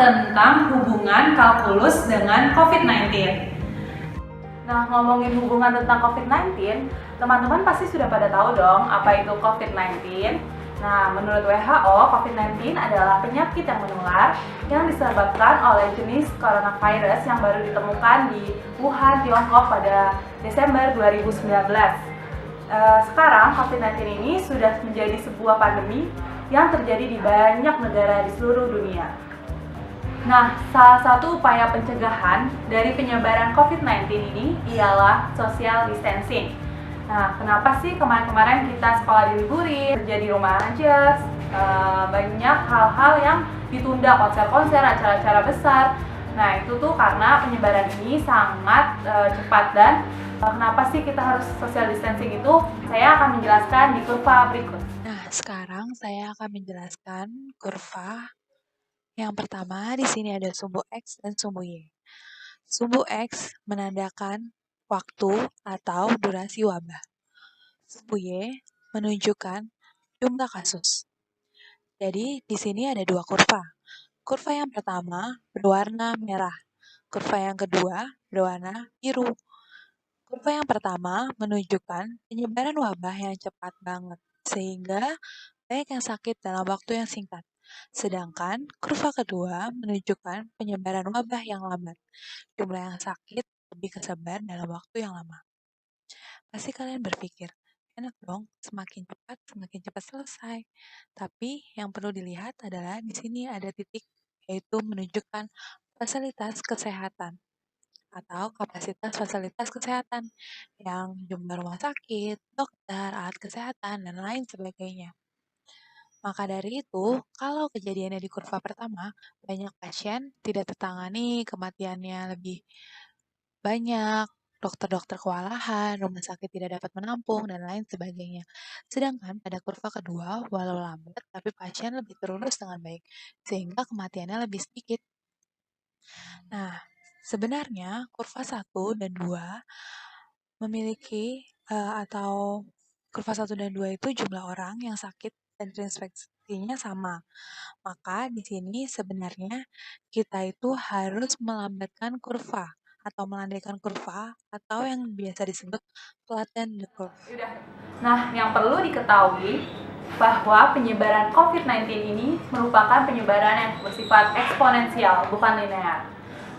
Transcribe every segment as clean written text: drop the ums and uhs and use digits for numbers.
tentang hubungan kalkulus dengan COVID-19. Nah, ngomongin hubungan tentang COVID-19, teman-teman pasti sudah pada tahu dong apa itu COVID-19. Nah, menurut WHO, COVID-19 adalah penyakit yang menular yang disebabkan oleh jenis coronavirus yang baru ditemukan di Wuhan, Tiongkok pada Desember 2019. Sekarang COVID-19 ini sudah menjadi sebuah pandemi yang terjadi di banyak negara di seluruh dunia. Nah, salah satu upaya pencegahan dari penyebaran COVID-19 ini ialah social distancing. Nah, kenapa sih kemarin-kemarin kita sekolah diliburin, kerja di rumah aja, banyak hal-hal yang ditunda, konser-konser, acara-acara besar. Nah, itu tuh karena penyebaran ini sangat cepat. Dan kenapa sih kita harus social distancing itu? Saya akan menjelaskan di kurva berikut. Nah, sekarang saya akan menjelaskan kurva. Yang pertama, di sini ada sumbu X dan sumbu Y. Sumbu X menandakan waktu atau durasi wabah. Sumbu Y menunjukkan jumlah kasus. Jadi, di sini ada dua kurva. Kurva yang pertama berwarna merah. Kurva yang kedua berwarna biru. Kurva yang pertama menunjukkan penyebaran wabah yang cepat banget, sehingga banyak yang sakit dalam waktu yang singkat. Sedangkan kurva kedua menunjukkan penyebaran wabah yang lambat. Jumlah yang sakit lebih kesebar dalam waktu yang lama. Pasti kalian berpikir, enak dong, semakin cepat selesai. Tapi yang perlu dilihat adalah di sini ada titik, yaitu menunjukkan fasilitas kesehatan atau kapasitas fasilitas kesehatan yang jumlah rumah sakit, dokter, alat kesehatan, dan lain sebagainya. Maka dari itu, kalau kejadiannya di kurva pertama, banyak pasien tidak tertangani, kematiannya lebih banyak, dokter-dokter kewalahan, rumah sakit tidak dapat menampung, dan lain sebagainya. Sedangkan pada kurva kedua, walau lambat, tapi pasien lebih terurus dengan baik, sehingga kematiannya lebih sedikit. Nah, sebenarnya kurva 1 dan 2 memiliki atau kurva 1 dan 2 itu jumlah orang yang sakit dan terinfeksinya sama. Maka di sini sebenarnya kita itu harus melambatkan kurva atau melandaikan kurva atau yang biasa disebut flatten the curve. Nah, yang perlu diketahui bahwa penyebaran COVID-19 ini merupakan penyebaran yang bersifat eksponensial, bukan linear.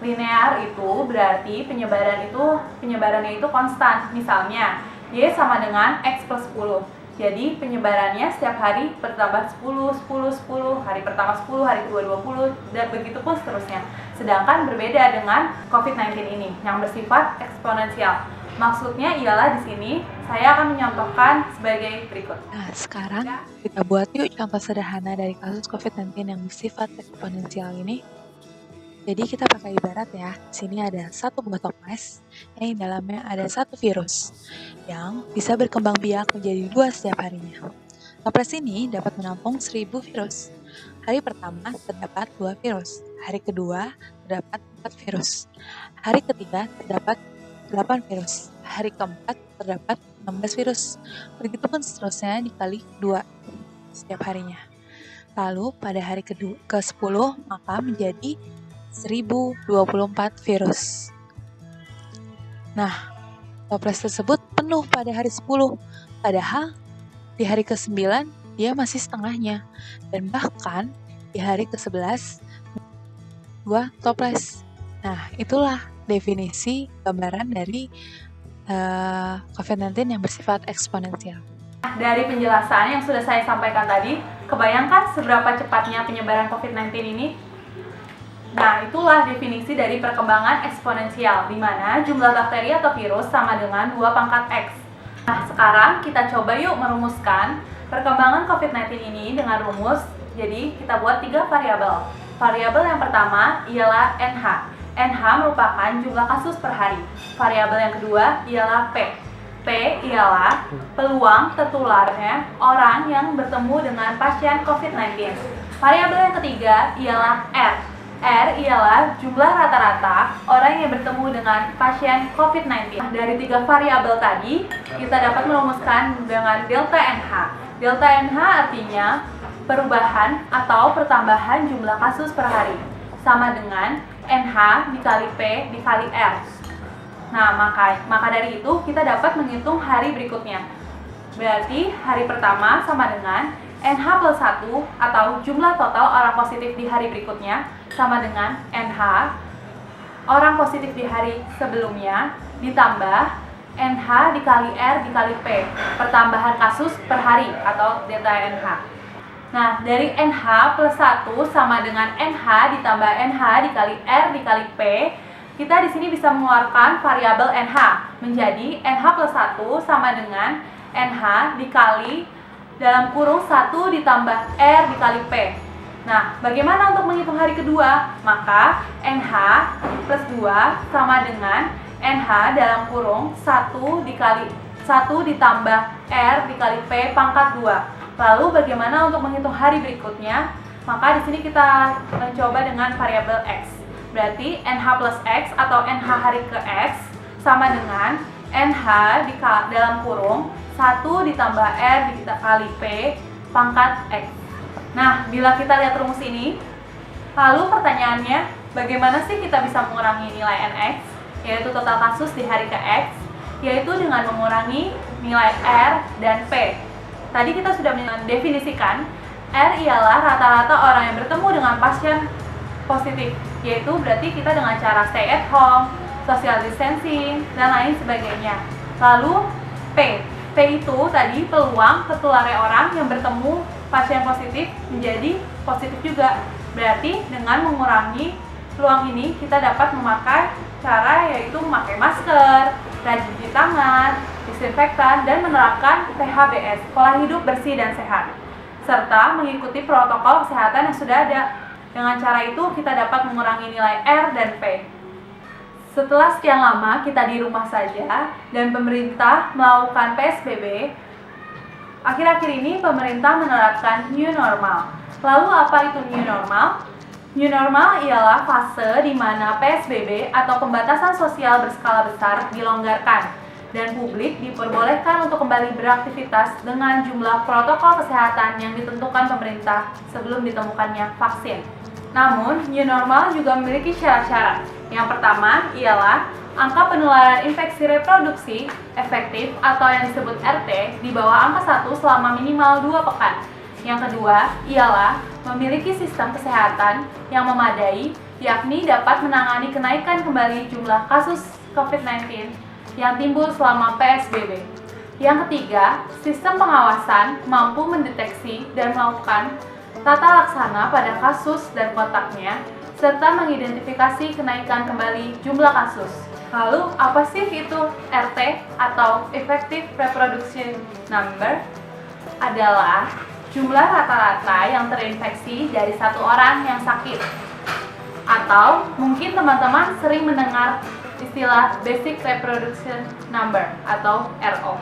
Linear itu berarti penyebarannya itu konstan. Misalnya, Y sama dengan X plus 10. Jadi penyebarannya setiap hari bertambah 10, 10, 10, hari pertama 10, hari kedua 20, dan begitu pun seterusnya. Sedangkan berbeda dengan COVID-19 ini yang bersifat eksponensial. Maksudnya ialah di sini saya akan mencontohkan sebagai berikut. Nah, sekarang kita buat yuk contoh sederhana dari kasus COVID-19 yang bersifat eksponensial ini. Jadi kita pakai ibarat ya, di sini ada satu buah toples yang di dalamnya ada satu virus yang bisa berkembang biak menjadi 2 setiap harinya. Toples ini dapat menampung 1000 virus. Hari pertama terdapat 2 virus, hari kedua terdapat 4 virus, hari ketiga terdapat 8 virus, hari keempat terdapat 16 virus. Begitupun seterusnya dikali 2 setiap harinya. Lalu pada hari ke-10 maka menjadi 1024 virus. Nah, toples tersebut penuh pada hari 10, padahal di hari ke-9 dia masih setengahnya, dan bahkan di hari ke-11 2 toples. Nah, itulah definisi gambaran dari COVID-19 yang bersifat eksponensial. Dari penjelasan yang sudah saya sampaikan tadi, kebayangkan seberapa cepatnya penyebaran COVID-19 ini? Nah, itulah definisi dari perkembangan eksponensial, di mana jumlah bakteri atau virus sama dengan 2 pangkat X. Nah, sekarang kita coba yuk merumuskan perkembangan COVID-19 ini dengan rumus. Jadi, kita buat 3 variabel. Variabel yang pertama ialah NH. NH merupakan jumlah kasus per hari. Variabel yang kedua ialah P. P ialah peluang tertularnya orang yang bertemu dengan pasien COVID-19. Variabel yang ketiga ialah R. R ialah jumlah rata-rata orang yang bertemu dengan pasien COVID-19. Dari 3 variabel tadi, kita dapat merumuskan dengan delta NH. Delta NH artinya perubahan atau pertambahan jumlah kasus per hari. sama dengan NH dikali P dikali R. Nah, maka dari itu kita dapat menghitung hari berikutnya. Berarti hari pertama sama dengan NH plus 1 atau jumlah total orang positif di hari berikutnya sama dengan NH orang positif di hari sebelumnya ditambah NH dikali R dikali P, pertambahan kasus per hari atau delta NH. Nah, dari NH plus 1 sama dengan NH ditambah NH dikali R dikali P, kita di sini bisa mengeluarkan variabel NH menjadi NH plus 1 sama dengan NH dikali dalam kurung 1 ditambah R dikali P. Nah, bagaimana untuk menghitung hari kedua? Maka NH plus 2 sama dengan NH dalam kurung 1 dikali 1 ditambah R dikali P pangkat 2. Lalu bagaimana untuk menghitung hari berikutnya? Maka di sini kita mencoba dengan variabel X. Berarti NH plus X atau NH hari ke X sama dengan NH dalam kurung 1 ditambah R dikali P pangkat X. Nah, bila kita lihat rumus ini, lalu pertanyaannya, bagaimana sih kita bisa mengurangi nilai NX, yaitu total kasus di hari ke X, yaitu dengan mengurangi nilai R dan P. Tadi kita sudah mendefinisikan, R ialah rata-rata orang yang bertemu dengan pasien positif, yaitu berarti kita dengan cara stay at home, social distancing, dan lain sebagainya. Lalu P itu tadi peluang tertularnya orang yang bertemu pasien positif menjadi positif juga. Berarti dengan mengurangi peluang ini kita dapat memakai cara yaitu memakai masker, rajin cuci tangan, disinfektan, dan menerapkan PHBS, pola hidup bersih dan sehat, serta mengikuti protokol kesehatan yang sudah ada. Dengan cara itu kita dapat mengurangi nilai R dan P. Setelah sekian lama kita di rumah saja dan pemerintah melakukan PSBB, akhir-akhir ini pemerintah menerapkan new normal. Lalu apa itu new normal? New normal ialah fase di mana PSBB atau pembatasan sosial berskala besar dilonggarkan dan publik diperbolehkan untuk kembali beraktivitas dengan jumlah protokol kesehatan yang ditentukan pemerintah sebelum ditemukannya vaksin. Namun, new normal juga memiliki syarat-syarat. Yang pertama ialah angka penularan infeksi reproduksi efektif atau yang disebut RT di bawah angka 1 selama minimal 2 pekan. Yang kedua ialah memiliki sistem kesehatan yang memadai, yakni dapat menangani kenaikan kembali jumlah kasus COVID-19 yang timbul selama PSBB. Yang ketiga, sistem pengawasan mampu mendeteksi dan melakukan tata laksana pada kasus dan kontaknya, serta mengidentifikasi kenaikan kembali jumlah kasus. Lalu, apa sih itu RT atau Effective Reproduction Number? Adalah jumlah rata-rata yang terinfeksi dari satu orang yang sakit. Atau mungkin teman-teman sering mendengar istilah Basic Reproduction Number atau RO,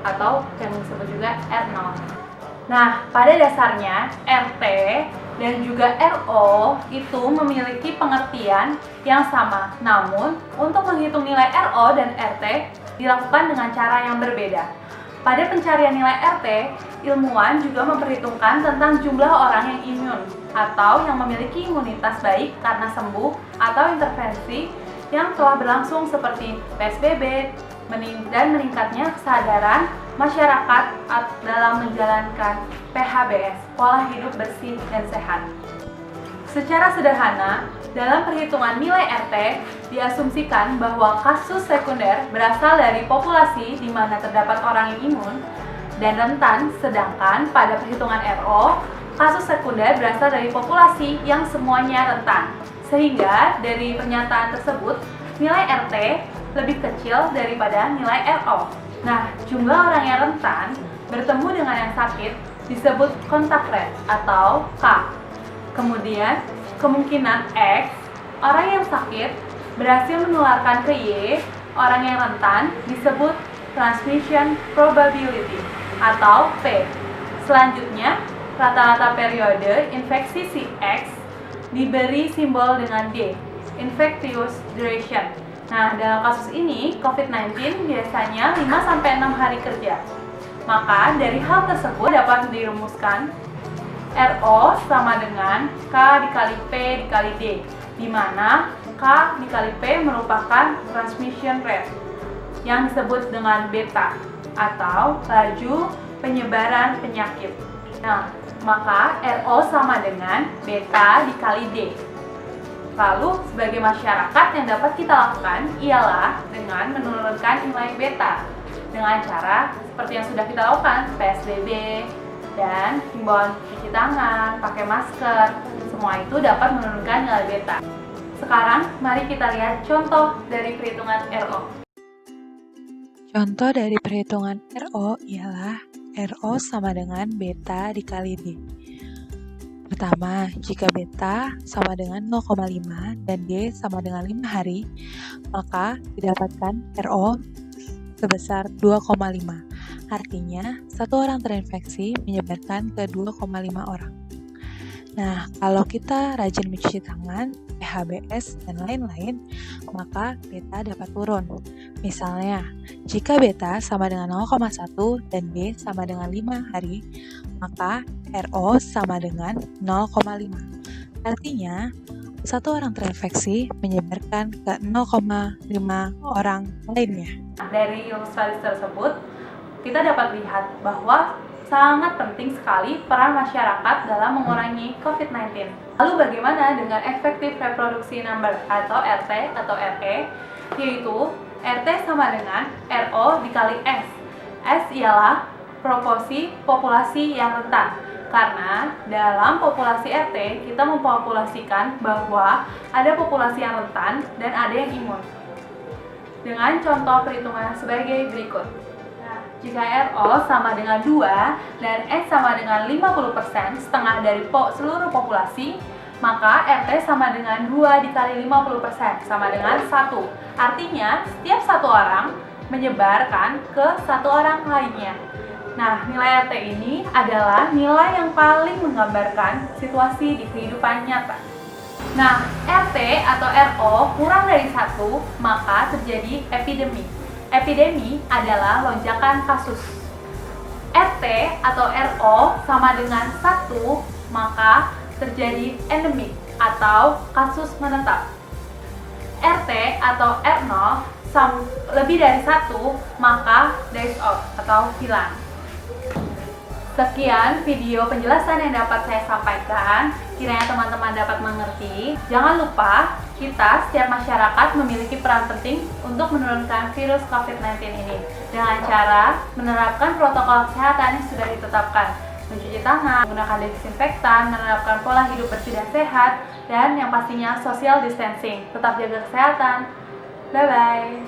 atau yang disebut juga R0. Nah, pada dasarnya RT dan juga RO itu memiliki pengertian yang sama. Namun, untuk menghitung nilai RO dan RT dilakukan dengan cara yang berbeda. Pada pencarian nilai RT, ilmuwan juga memperhitungkan tentang jumlah orang yang imun atau yang memiliki imunitas baik karena sembuh atau intervensi yang telah berlangsung seperti PSBB dan meningkatnya kesadaran masyarakat dalam menjalankan PHBS, pola hidup bersih dan sehat. Secara sederhana, dalam perhitungan nilai RT diasumsikan bahwa kasus sekunder berasal dari populasi di mana terdapat orang yang imun dan rentan, sedangkan pada perhitungan RO, kasus sekunder berasal dari populasi yang semuanya rentan. Sehingga dari pernyataan tersebut, nilai RT lebih kecil daripada nilai RO. Nah, jumlah orang yang rentan bertemu dengan yang sakit disebut kontak rate atau K. Kemudian, kemungkinan X, orang yang sakit berhasil menularkan ke Y, orang yang rentan disebut transmission probability atau P. Selanjutnya, rata-rata periode infeksi si X diberi simbol dengan D, infectious duration. Nah, dalam kasus ini, COVID-19 biasanya 5-6 hari kerja. Maka, dari hal tersebut dapat dirumuskan RO sama dengan K dikali P dikali D. di mana K dikali P merupakan transmission rate yang disebut dengan beta atau laju penyebaran penyakit. Nah, maka RO sama dengan beta dikali D. Lalu, sebagai masyarakat yang dapat kita lakukan ialah dengan menurunkan nilai beta dengan cara seperti yang sudah kita lakukan, PSBB, dan himbauan cuci tangan, pakai masker. Semua itu dapat menurunkan nilai beta. Sekarang, mari kita lihat contoh dari perhitungan RO. Contoh dari perhitungan RO ialah RO sama dengan beta dikali D. Pertama, jika beta sama dengan 0,5 dan D sama dengan 5 hari, maka didapatkan RO sebesar 2,5. Artinya, satu orang terinfeksi menyebarkan ke 2,5 orang. Nah, kalau kita rajin mencuci tangan, PHBS, dan lain-lain, maka beta dapat turun. Misalnya, jika beta sama dengan 0,1 dan D sama dengan 5 hari, maka RO sama dengan 0,5. Artinya, satu orang terinfeksi menyebarkan ke 0,5 orang lainnya. Dari ilustrasi tersebut, kita dapat lihat bahwa sangat penting sekali peran masyarakat dalam mengurangi COVID-19. Lalu bagaimana dengan effective reproduction number atau RT atau RE, yaitu RT sama dengan RO dikali S. S ialah proporsi populasi yang rentan. Karena dalam populasi RT, kita mempopulasikan bahwa ada populasi yang rentan dan ada yang imun. Dengan contoh perhitungan sebagai berikut. Jika RO sama dengan 2 dan S sama dengan 50%, setengah dari seluruh populasi, maka RT sama dengan 2 dikali 50%, sama dengan 1. Artinya, setiap satu orang menyebarkan ke satu orang lainnya. Nah, nilai RT ini adalah nilai yang paling menggambarkan situasi di kehidupan nyata. Nah, RT atau RO kurang dari 1, maka terjadi epidemi. Epidemi adalah lonjakan kasus. RT atau RO sama dengan 1, maka terjadi endemik atau kasus menetap. RT atau R0 lebih dari 1, maka days off atau hilang. Sekian video penjelasan yang dapat saya sampaikan. Kiranya teman-teman dapat mengerti. Jangan lupa, kita setiap masyarakat memiliki peran penting untuk menurunkan virus COVID-19 ini dengan cara menerapkan protokol kesehatan yang sudah ditetapkan, mencuci tangan, menggunakan desinfektan, menerapkan pola hidup bersih dan sehat, dan yang pastinya social distancing. Tetap jaga kesehatan. Bye-bye.